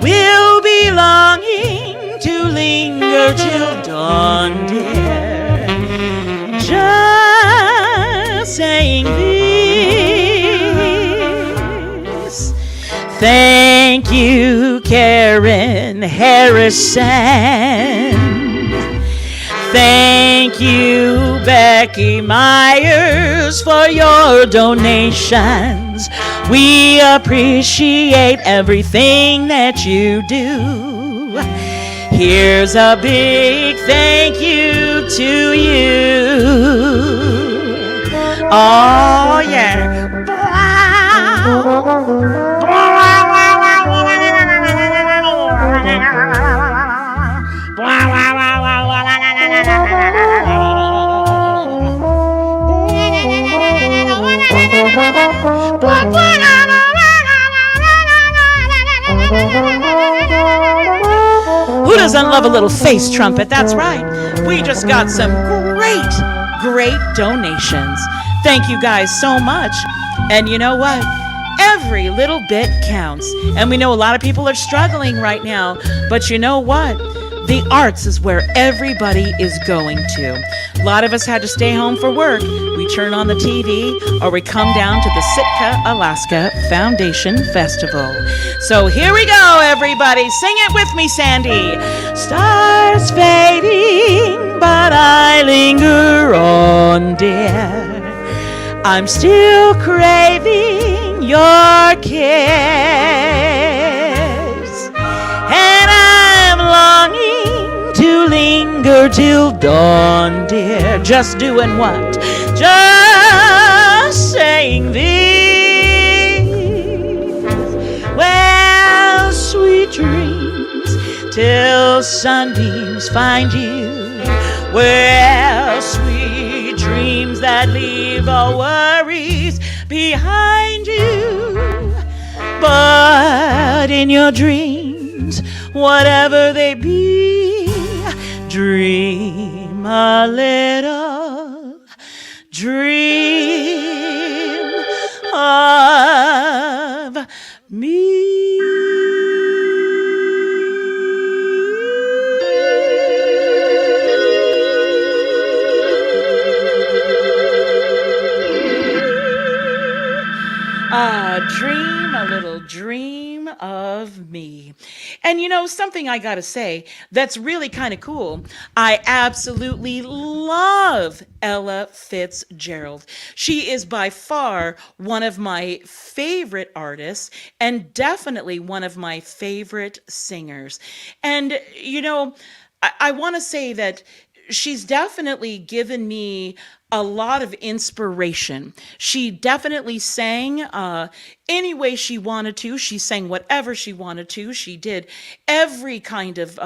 We'll be longing to linger till dawn, dear. Just saying this. Thank Thank you, Karen Harrison. Thank you, Becky Myers, for your donations. We appreciate everything that you do. Here's a big thank you to you. Oh, yeah. Who doesn't love a little face trumpet? That's right. We just got some great donations. Thank you guys so much. And you know what? Every little bit counts. And we know a lot of people are struggling right now. But you know what? The arts is where everybody is going to. A lot of us had to stay home for work. We turn on the TV or we come down to the Sitka, Alaska Foundation Festival. So here we go, everybody. Sing it with me, Sandy. Stars fading, but I linger on, dear. I'm still craving your kiss. And I'm longing to linger till dawn, dear. Just doing what? Just saying these. Well, sweet dreams till sunbeams find you. Well, sweet dreams that leave all worries behind you. But in your dreams, whatever they be, dream a little, dream of me. Dream a little dream of me. And you know, something I gotta say that's really kind of cool. I absolutely love Ella Fitzgerald. She is by far one of my favorite artists and definitely one of my favorite singers. And you know, I want to say that she's definitely given me a lot of inspiration. She definitely sang any way she wanted to. She sang whatever she wanted to. She did every kind of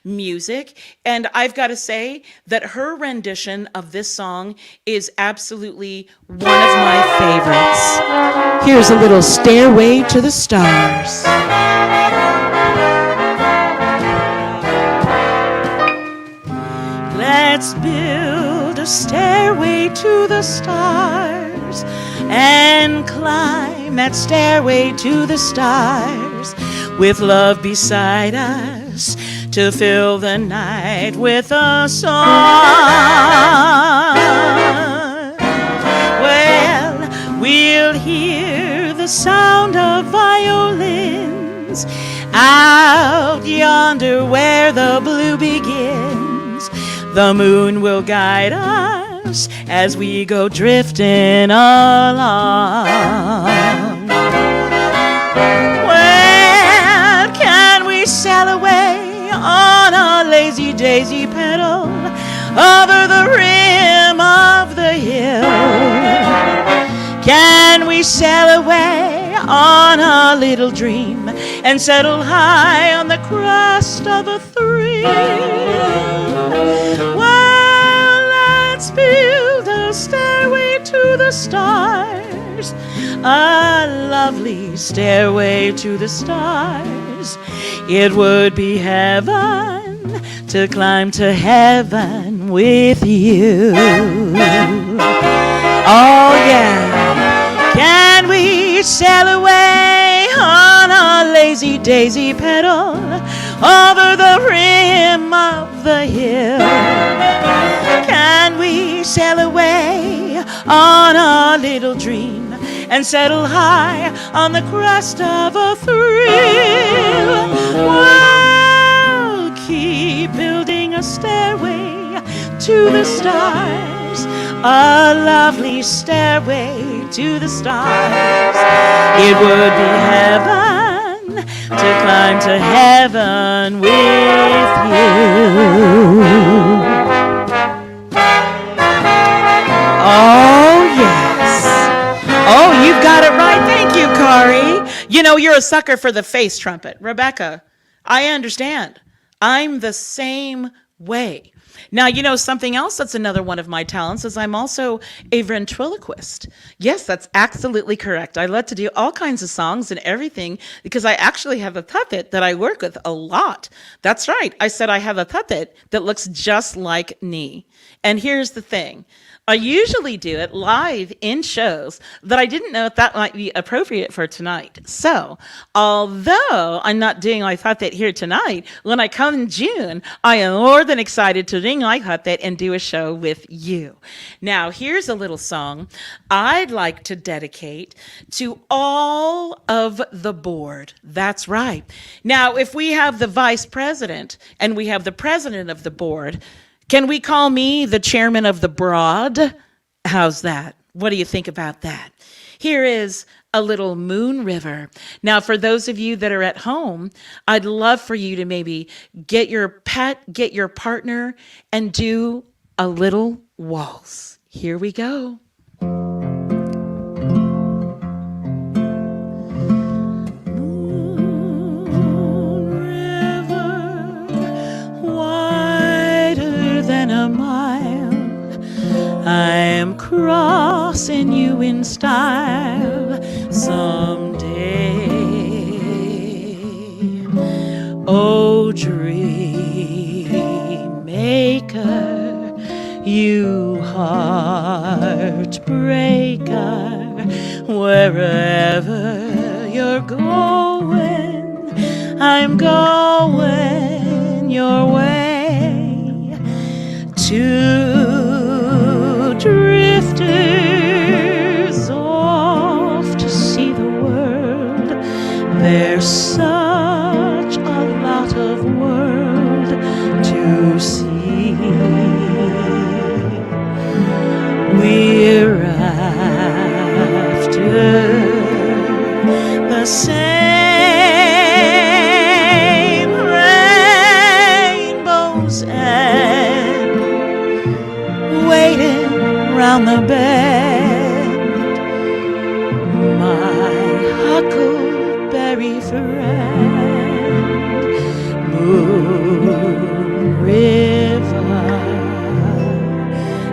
music. And I've got to say that her rendition of this song is absolutely one of my favorites. Here's a little Stairway to the Stars. Let's build a stairway to the stars and climb that stairway to the stars with love beside us to fill the night with a song. Well, we'll hear the sound of violins out yonder where the blue begins. The moon will guide us as we go drifting along. Well, can we sail away on a lazy daisy pedal over the rim of the hill? Can we sail away on a little dream and settle high on the crest of a thrill? Well, let's build a stairway to the stars, a lovely stairway to the stars. It would be heaven to climb to heaven with you. Oh yeah. Can we sail away on a lazy daisy pedal over the rim of the hill? Can we sail away on a little dream and settle high on the crest of a thrill. We'll keep building a stairway to the stars, a lovely stairway to the stars. It would be heaven to climb to heaven with you. Oh, yes. Oh, you've got it right. Thank you, Kari. You know, you're a sucker for the face trumpet. Rebecca, I understand. I'm the same way. Now, you know, something else that's another one of my talents is I'm also a ventriloquist. Yes, that's absolutely correct. I love to do all kinds of songs and everything because I actually have a puppet that I work with a lot. That's right. I said I have a puppet that looks just like me. And here's the thing. I usually do it live in shows, but I didn't know if that might be appropriate for tonight. So, although I'm not doing my puppet here tonight, when I come in June, I am more than excited to ring my puppet and do a show with you. Now, here's a little song I'd like to dedicate to all of the board. That's right. Now, if we have the vice president and we have the president of the board, can we call me the chairman of the broad? How's that? What do you think about that? Here is a little Moon River. Now, for those of you that are at home, I'd love for you to maybe get your pet, get your partner, and do a little waltz. Here we go. A mile, I'm crossing you in style someday. Oh, dream maker, you heartbreaker, wherever you're going, I'm going your way. Two drifters off to see the world. There's such a lot of world to see. We're after the same rainbow's end, waiting round the bend, my huckleberry friend, Moon River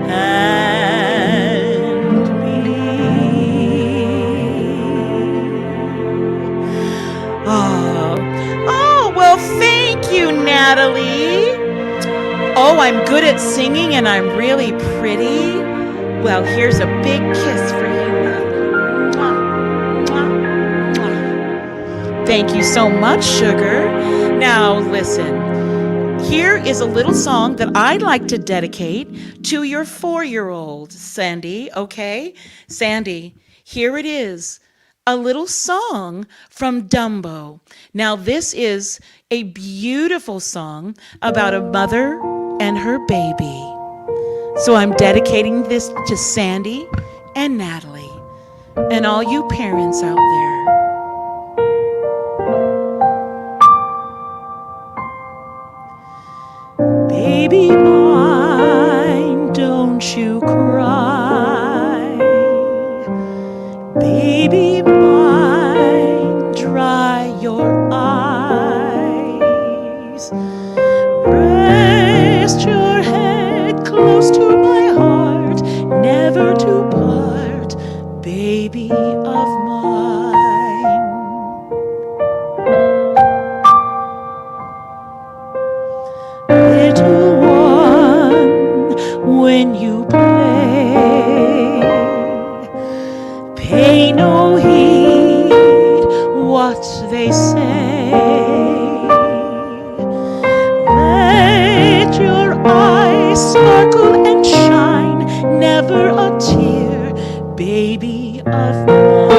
and me. Oh, well, thank you, Natalie. Oh, I'm good at singing and I'm really pretty. Well, here's a big kiss for you, Natalie. Mwah, mwah, mwah. Thank you so much, sugar. Now, listen. Here is a little song that I'd like to dedicate to your 4-year-old, Sandy, okay? Sandy, here it is. A little song from Dumbo. Now, this is a beautiful song about a mother and her baby. So I'm dedicating this to Sandy and Natalie and all you parents out there. Baby mine, don't you cry. Baby mine, dry your eyes. Rest your head close to my heart, never to part, baby of mine. Little one, when you play, pay no heed what they say. Let your eyes sparkle and shine, never a tear, baby of mine.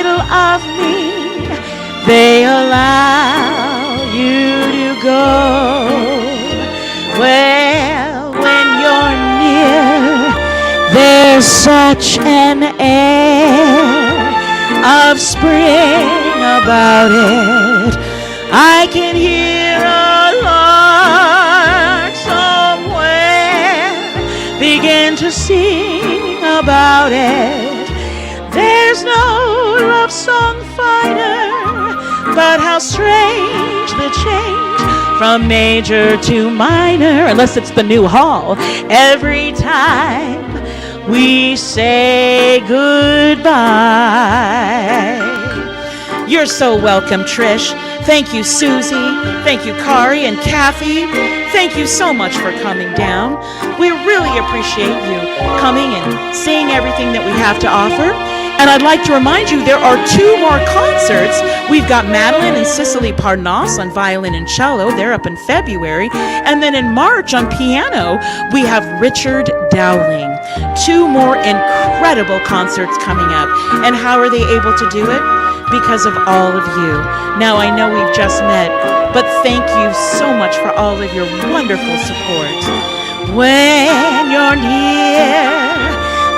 they allow you to go. Well, when you're near, there's such an air of spring about it. I can hear a lark somewhere begin to sing about it. There's no love song finer, but how strange the change from major to minor, unless it's the new hall, every time we say goodbye. You're so welcome, Trish. Thank you, Susie. Thank you, Kari and Kathy. Thank you so much for coming down. We really appreciate you coming and seeing everything that we have to offer. And I'd like to remind you there are 2 more concerts. We've got Madeline and Cicely Parnas on violin and cello. They're up in February. And then in March on piano, we have Richard Dowling. 2 more incredible concerts coming up. And how are they able to do it? Because of all of you. Now, I know we've just met, but thank you so much for all of your wonderful support. When you're near,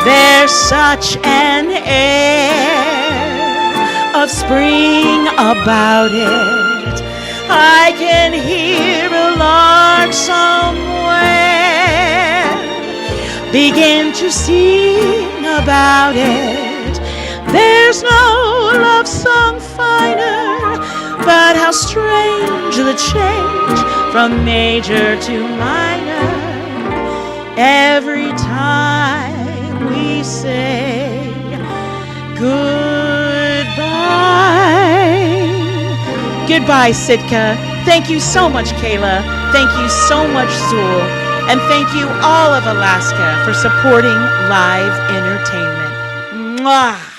there's such an air of spring about it. I can hear a lark somewhere begin to sing about it. There's no love song finer, but how strange the change from major to minor every time we say goodbye. Goodbye, Sitka. Thank you so much, Kayla. Thank you so much, Zool. And thank you all of Alaska for supporting live entertainment. Mwah!